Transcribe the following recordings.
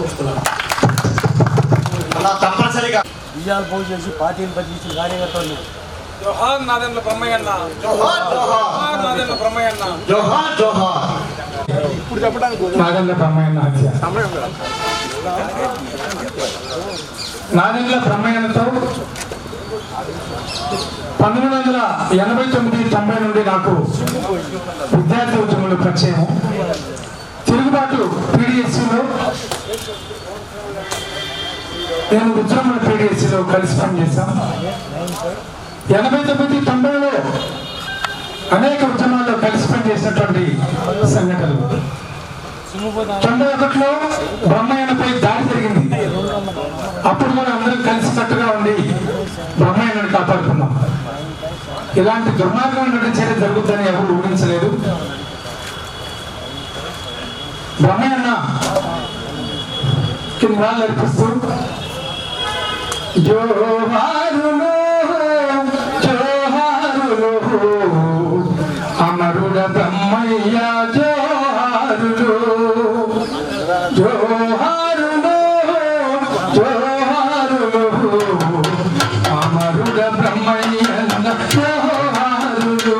వస్తున్నాను. అలా తప్పనిసరిగా విజయాలు పోగు చేసి పార్టీని బతికించిన కార్యకర్తలు జోహార్ నాదెండ్ల బ్రహ్మయ్యన్న, జోహార్ జోహార్ నాదెండ్ల బ్రహ్మయ్యన్న, జోహార్ జోహార్. ఇప్పుడు చెప్పడానికి నాదెండ్ల బ్రహ్మయ్యన్న హత్య. నాదెండ్ల బ్రహ్మయ్యన్నతో 1989-90 నుండి నాకు విద్యార్థి ఉద్యమంలో పరిచయం. తిరుగుబాటు PDSCలో నేను ఉద్యమంలో PDSCలో కలిసి పనిచేశాను. 89-90లో అనేక ఉద్యమాల్లో కలిసి పనిచేసినటువంటి సంఘటనలు. 91లో బ్రహ్మయ్యనపై దాడి జరిగింది. అప్పుడు కూడా అందరం కలిసికట్టుగా ఉండి బ్రహ్మయ్యను కాపాడుకున్నాం. ఇలాంటి దుర్మార్గమైనటువంటి చర్య జరుగుతుందని ఎవరు ఊహించలేదు. బ్రహ్మయ్యన్న నివాళులు అర్పిస్తూ జోహారులు జోహారులు అమరుడ బ్రహ్మయ్య జోహారులు జోహారులు జోహారులు అమరుడ బ్రహ్మయ్య జోహారులు.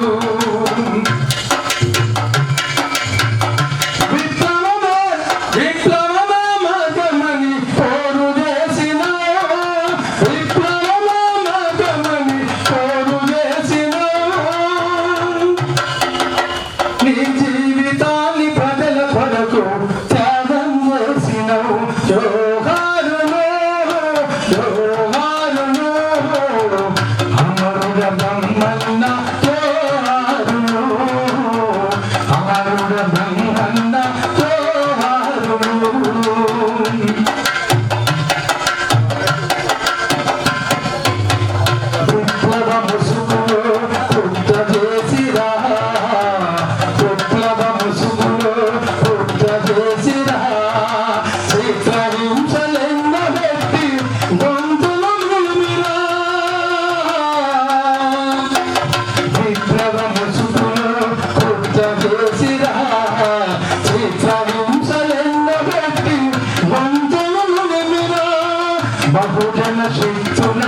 బహుజన శక్తుల